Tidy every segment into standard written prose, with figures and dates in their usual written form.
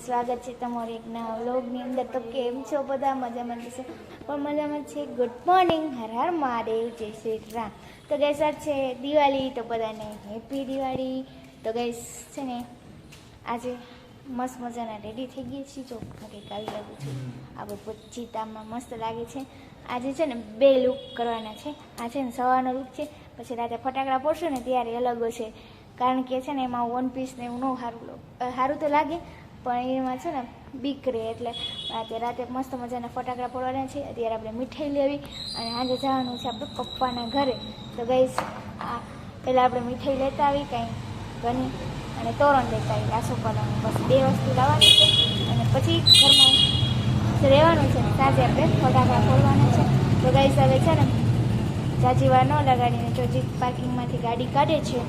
સ્વાગત છે તમારું એક નવા વ્લોગની અંદર। તો કેમ છો બધા? મજામાં જશો પણ મજામાં છે। ગુડ મોર્નિંગ, હર હર મહાદેવ, જય શ્રી રામ। તો ગઈસ આજ છે દિવાળી, તો બધાને હેપી દિવાળી। તો ગઈસ છે ને આજે મસ્ત મજાના રેડી થઈ ગયા છીએ। જો કંઈક આવી લાગુ છું, આપણે પોચીતામાં મસ્ત લાગે છે। આજે છે ને બે લુક કરવાના છે। આ છે ને સવારનો લુક છે, પછી રાતે ફટાકડા ફોડશું ને ત્યારે અલગ હશે, કારણ કે છે ને એમાં વન પીસ ને એવું ન સારું તો લાગે, પણ એમાં છે ને બીક રહે, એટલે રાતે મસ્ત મજાના ફટાકડા ફોડવાના છે। અત્યારે આપણે મીઠાઈ લેવી અને આજે જવાનું છે આપણે પપ્પાના ઘરે। તો ગઈસ પહેલાં આપણે મીઠાઈ લેતા આવી કાંઈ ઘણી, અને તોરણ લેતા આવી આસો કરવાનું, બસ બે વસ્તુ લાવવાની છે અને પછી ઘરમાં રહેવાનું છે ને સાંજે આપણે ફટાકડા ફોડવાના છે। તો ગઈસ હવે છે ને જાજી વાર ન લગાડીને જો જીત પાર્કિંગમાંથી ગાડી કાઢે છે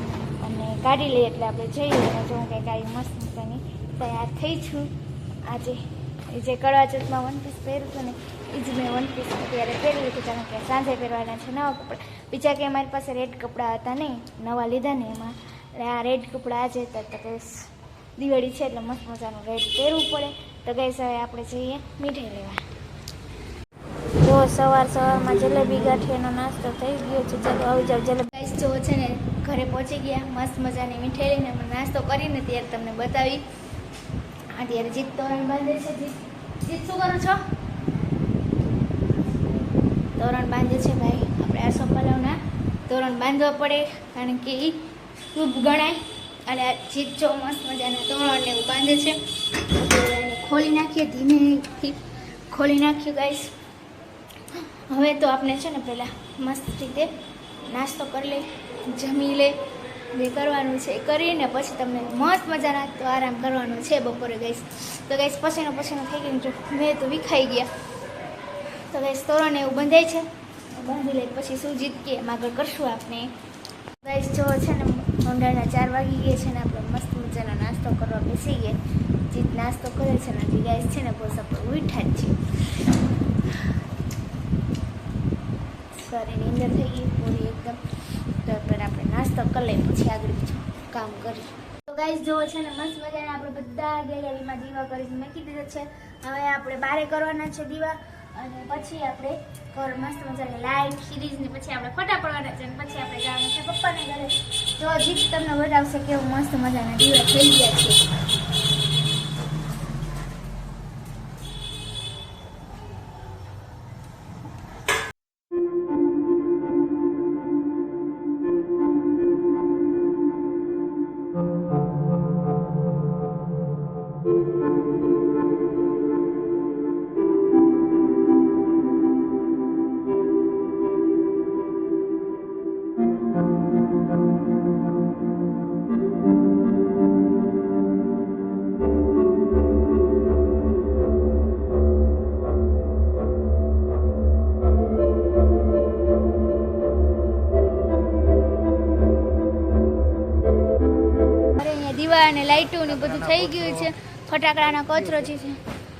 અને કાઢી લઈએ એટલે આપણે જઈએ। અને જો હું કંઈક આવી મસ્ત મજાની તૈયાર થઈ છું। આજે એ જે કડવા ચોથમાં વન પીસ પહેર્યું હતું ને એ જ મેં વન પીસ અત્યારે પહેરી લીધું, કારણ કે સાંજે પહેરવાના છે નવા કપડાં। બીજા કે અમારી પાસે રેડ કપડાં હતા નહીં, નવા લીધા ને એમાં, એટલે આ રેડ કપડાં આજે હતા। તો ગઈસ દિવાળી છે એટલે મસ્ત મજાનું રેડ પહેરવું પડે। તો ગઈસ હવે આપણે જઈએ મીઠાઈ લેવા। જો સવારમાં જલેબી ગાંઠિયાનો નાસ્તો થઈ ગયો છે। ચાલો આવી જાવ જલેબી। ગાઈસ જો છે ને ઘરે પહોંચી ગયા, મસ્ત મજાની મીઠાઈ લઈને અમે નાસ્તો કરીને ત્યારે તમને બતાવી। અત્યારે જીત તોરણ બાંધે છે। જીત શું કરો છો? તોરણ બાંધે છે ભાઈ। આપણે આસો પલાવના તોરણ બાંધવા પડે, કારણ કે એ શુભ ગણાય। અને આ જીત જો મસ્ત મજાના તોરણ એવું બાંધે છે, ખોલી નાખીએ, ધીમેથી ખોલી નાખ્યું ગાઈસ। હવે તો આપણે છે ને પહેલાં મસ્ત રીતે નાસ્તો કરી લે, જમી લે, જે કરવાનું છે એ કરીને પછી તમને મસ્ત મજાના તો આરામ કરવાનો છે બપોરે ગાઈસ। તો ગાઈસ પછીનો થઈ ગયું, જો મેં તો વિખાઈ ગયા। તો ગાઈસ તોરણ એવું બંધાય છે, બાંધી લે પછી શું જીત કે એમ આગળ કરશું આપણે। ગાઈસ જો છે ને ઊંડાના 4 વાગી ગયા છે ને આપણે મસ્ત મજાનો નાસ્તો કરવા બેસી ગયા। જીત નાસ્તો કરે છે ને હજી ગાઈસ છે ને બસ આપણે ઉઠા જ છીએ, શરીરની અંદર થઈ ગઈ પૂરી એકદમ। તો આપણે નાસ્તો કરી લઈએ પછી આગળ બીજું કામ કરી। તો ગાઈસ જો છે ને મસ્ત મજાના આપણે બધા ગેલેરીમાં દીવા કરીને મૂકી દીધો છે। હવે આપણે બારે કરવાના છે દીવા, અને પછી આપણે ઘર મસ્ત મજાની લાઈટ સિરીઝ ને પછી આપણે ફોટા પડવાના છે, અને પછી આપણે જવાનું છે પપ્પાના ઘરે। જો જીત તમને બતાવશે કેવું મસ્ત મજાના દીવા થઈ ગયા છે। દીવા અને લાઈટો ને બધું થઈ ગયું છે, ફટાકડાનો કચરો છે।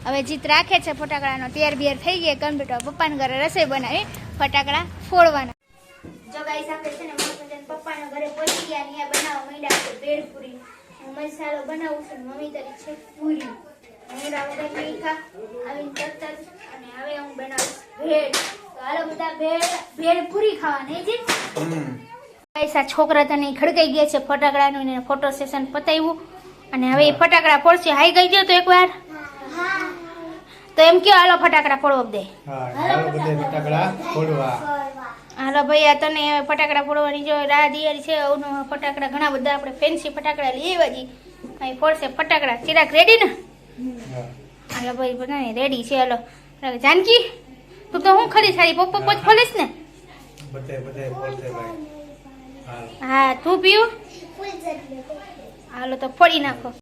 હવે જીત રાખે છે ફટાકડાનો તૈયાર બિયાર થઈ ગયા કમ્પ્યુટર, પપ્પાના ઘરે રસોઈ બનાવી ફટાકડા ફોડવાના। જો ગાઈસ આપણે છે ને પપ્પાના ઘરે પહોંચી ગયા, અહીંયા બનાવવા માંડ્યા છે ભેળપુરી। હું મસાલો બનાવું છું, મમ્મી તરી છે પૂરી, મેરા વગર મીઠા આવીને તરત, અને હવે હું બનાવું ભેળ। તો હાલો બધા ભેળપુરી ખાવા નહીં જીત? પૈસા છોકરા તને ખડકાઈ ગયા છે ફટાકડાનું, ને ફોટો સેશન પતાવ્યું, અને હવે એ ફટાકડા ફોડશે। હાઈ ગઈ ગયો તો એકવાર તો એમ કયો હાલો ફટાકડા ફોડવા દે। હાલો ભાઈ, આ તને ફટાકડા ફોડવાની જો રાહ દિયારી છે। ફટાકડા ઘણા બધા આપણે ફેન્સી ફટાકડા લઈ આવ્યા જી, અહીં ફોડશે ફટાકડા। ચિરાગ રેડી ને? હાલો ભાઈ બધા રેડી છે। હાલો જાનકી, તું તો હું ખરી સારી પપ્પા પોચ ફોલીશ ને? હા તું પીવું? હાલો તો ફોડી નાખો।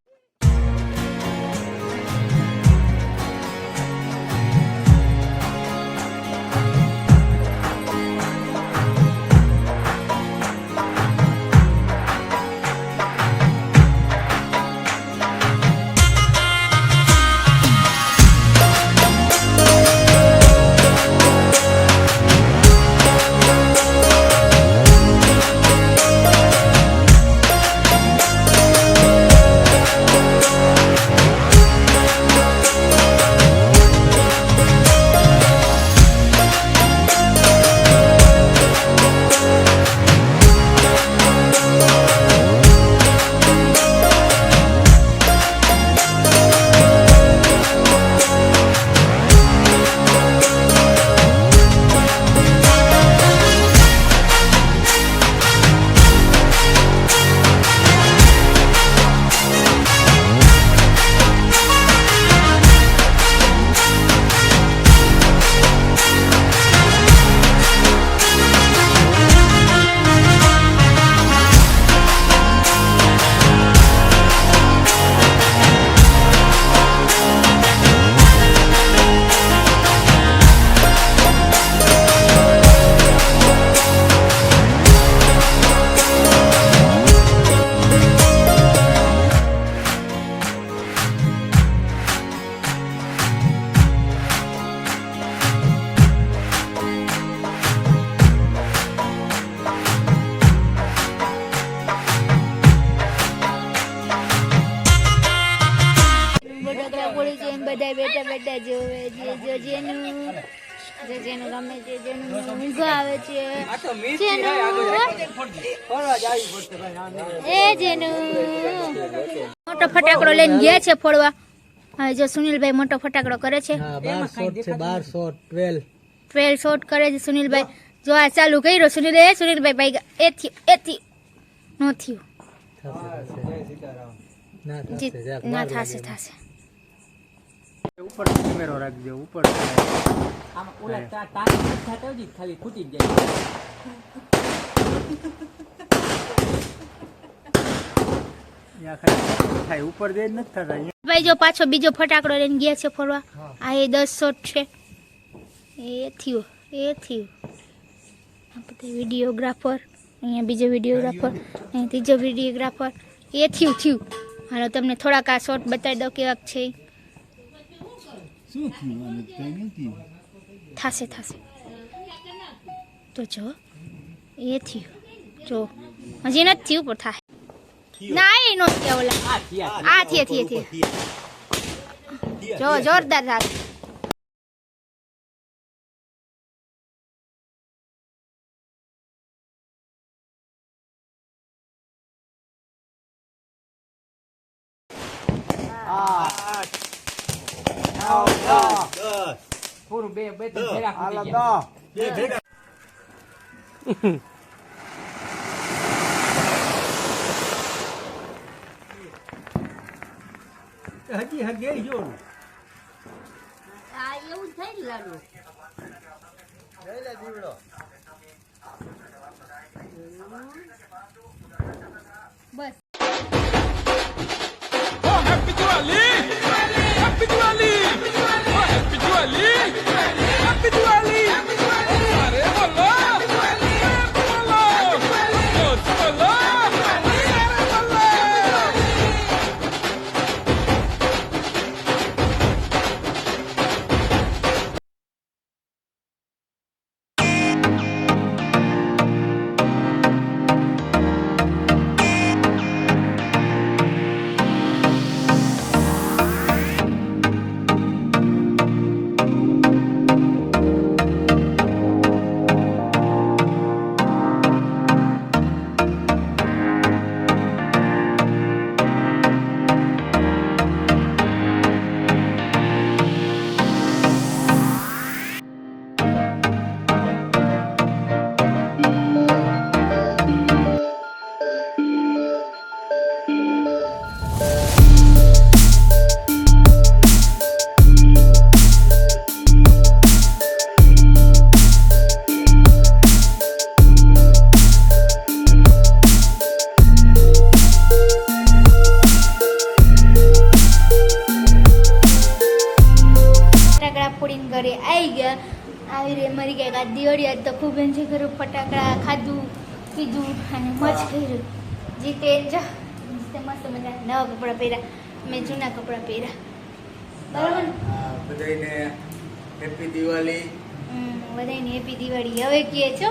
છે, જેનું રમે છે, જેનું ઊંઘ આવે છે, જેનું મોટો ફટાકડો લઈને ગયા છે ફોડવા. હવે જો સુનિલભાઈ મોટો ફટાકડો કરે છે. 12 શોટ કરે છે સુનિલભાઈ. જો આ ચાલુ કર્યો સુનિલભાઈ ભાઈ એથી નો થયું. ના થશે ઉપર કેમેરો રાખજો ઉપર. આમ ઓલા તાર થતા જ ખાલી ફૂટી જાય. યા ખાલી થાય ઉપર દે જ નથી થતા. ભાઈ જો પાછો બીજો ફટાકડો લઈને ગયા છે ફોડવા. આ એ 10 શોટ છે. એ થયું આ બધા વિડીયોગ્રાફર. અહીંયા બીજો વિડીયોગ્રાફર, અહીંયા ત્રીજો વિડીયોગ્રાફર. એ થયું. હાલો તમને થોડાક આ શોટ બતાવી દઉં કેવાક છે. થશે તો જો એ થયું. જો હજી નથી થયું પણ થાય. ના એ નો થયા ઓલા. આ થયા. જો જોરદાર થાય. પૂરું બે ભેગા હજી જો આ એવું થઈ લાડુ. બસ Happy Diwali! Happy Diwali! Happy Diwali! Happy Diwali! Are bola! Bola! Bola! ફોડીને ઘરે આવી ગયા. આવી રે મરી ગયા. દિવાળી આજ તો ખૂબ એન્જોય કર્યું. ફટાકડા ખાધું પીધું અને મોજ કર્યું. જીતે મસ્ત મજા નવા કપડાં પહેર્યા. મેં જૂના કપડાં પહેર્યા. બરાબર બધાને હેપી દિવાળી. બધાને હેપી દિવાળી. હવે કહે છો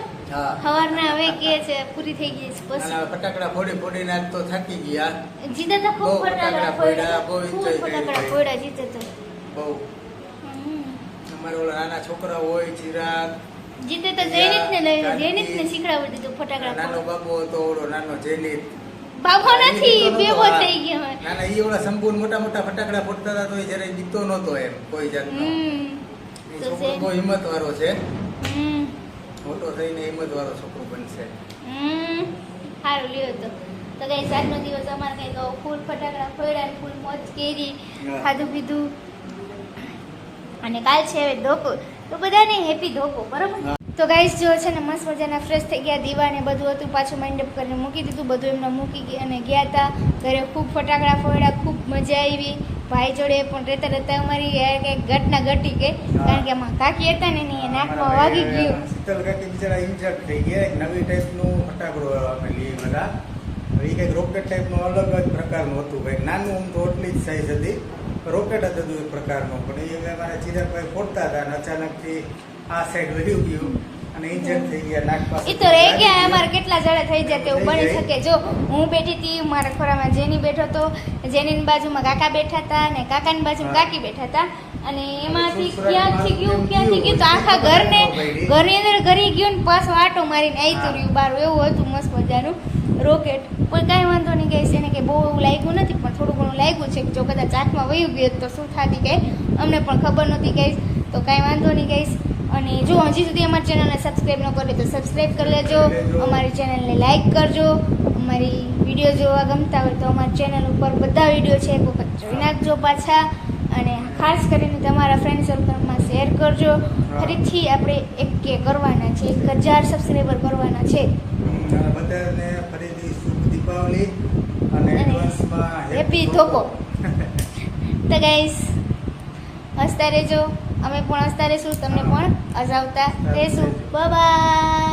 સવારના હવે કહે છે પૂરી થઈ ગઈ છે. પછી ફટાકડા ફોડીને આજ તો થાકી ગયા. જીતે તો ખૂબ ફટાકડા ફોડ્યા. બહુ ખૂબ ફટાકડા ફોડ્યા જીતે તો બહુ. અમારે ઓલા નાના છોકરા હોય ચિરાગ જીતે તો જૈનિતને શીખડાવી દીધું ફટાકડા. નાનો બાબો હતો ઓલો નાનો જૈનિત. બાબો નથી બેબો થઈ ગયો. નાના ઈ ઓલા સંપૂર્ણ મોટા ફટાકડા ફોડતા હતા તો એ જયારે બીતો નહોતો એમ કોઈ જાતનો. એ છોકરો બહુ હિંમત વાળો છે. મોટો થઈને હિંમત વાળો છોકરો બનશે. સારું લ્યો તો ગાઈસ આજનો દિવસ અમારે કઈક ફૂલ ફટાકડા ફોડ્યા, ફૂલ મોજ કરી, ખાધું પીધું. અને કાલ છે હવે ધોકો. તો બધાને હેપી ધોકો. બરાબર. તો ગાઈસ જો છે ને મસ્ત મજાના ફ્રેશ થઈ ગયા. દીવા ને બધું હતું પાછું મંડપ કરીને મૂકી દીધું. બધું એમને મૂકી અને ગયા હતા ઘરે. ખૂબ ફટાકડા ફોડ્યા, ખૂબ મજા આવી. ભાઈ જોડે પણ રહેતા અમારી કંઈક ઘટના ઘટી ગઈ. કારણ કે આમાં કાકી હતા ને એની નાકમાં વાગી ગયું. શીતલ કાકી બિચારા ઇન્જર્ડ થઈ ગયા. એક નવી ટાઈપનું ફટાકડો અમે લઈએ બધા. એ કંઈક રોકેટ ટાઈપનું અલગ જ પ્રકારનું હતું. કંઈક નાનું આમ તો એટલી જ સાઈઝ હતી. રોકેટ હતું એક પ્રકારનું. પણ એ અમારા ચિરાગભાઈ ફોડતા હતા અને અચાનકથી આ સાઈડ વહ્યું ગયું અને ઇન્જેક્ટ થઈ ગયા નાક પાસે. એ તો રહી ગયા અમારે કેટલા જણા થઈ જાય તેવું બની શકે. જો હું બેઠી હતી મારા ખોરામાં જેની બેઠો હતો, જેની બાજુમાં કાકા બેઠા હતા અને કાકાની બાજુમાં કાકી બેઠા હતા અને એમાંથી ક્યાંથી ગયું તો આખા ઘરની અંદર ઘરી ગયું ને પાછો આટો મારીને આવી તો રહ્યું બહાર. એવું હતું મસ્ત મજાનું રોકેટ. પણ કાંઈ વાંધો નહીં ગઈ એને કે બહુ એવું લાગ્યું નથી, પણ થોડું ઘણું લાગ્યું છે કે જો કદાચ આંખમાં વયું ગયું તો શું થાતી ગઈ અમને પણ ખબર નહોતી ગઈ. તો કાંઈ વાંધો નહીં ગઈશ. અને જો હજી સુધી અમારી ચેનલને સબસ્ક્રાઈબ ન કરે તો સબસ્ક્રાઈબ કરી લેજો, અમારી ચેનલને લાઈક કરજો, અમારી વિડીયો જોવા ગમતા હોય તો અમારી ચેનલ ઉપર બધા વિડીયો છે એક વખત જોઈ નાખજો પાછા. અને ખાસ કરીને તમારા ફ્રેન્ડ સર્કલમાં શેર કરજો. ફરીથી આપણે 1K કરવાના છે, 1000 સબસ્ક્રાઈબર કરવાના છે. અને બધાને ફરીથી શુભ દીપાવલી અને અને એડવાન્સમાં હેપી ધોકો. તો ગાઈસ હસતા રહેજો, અમે પણ હસતા રહેશું, તમને પણ હસાવતા રહેશું. Bye by.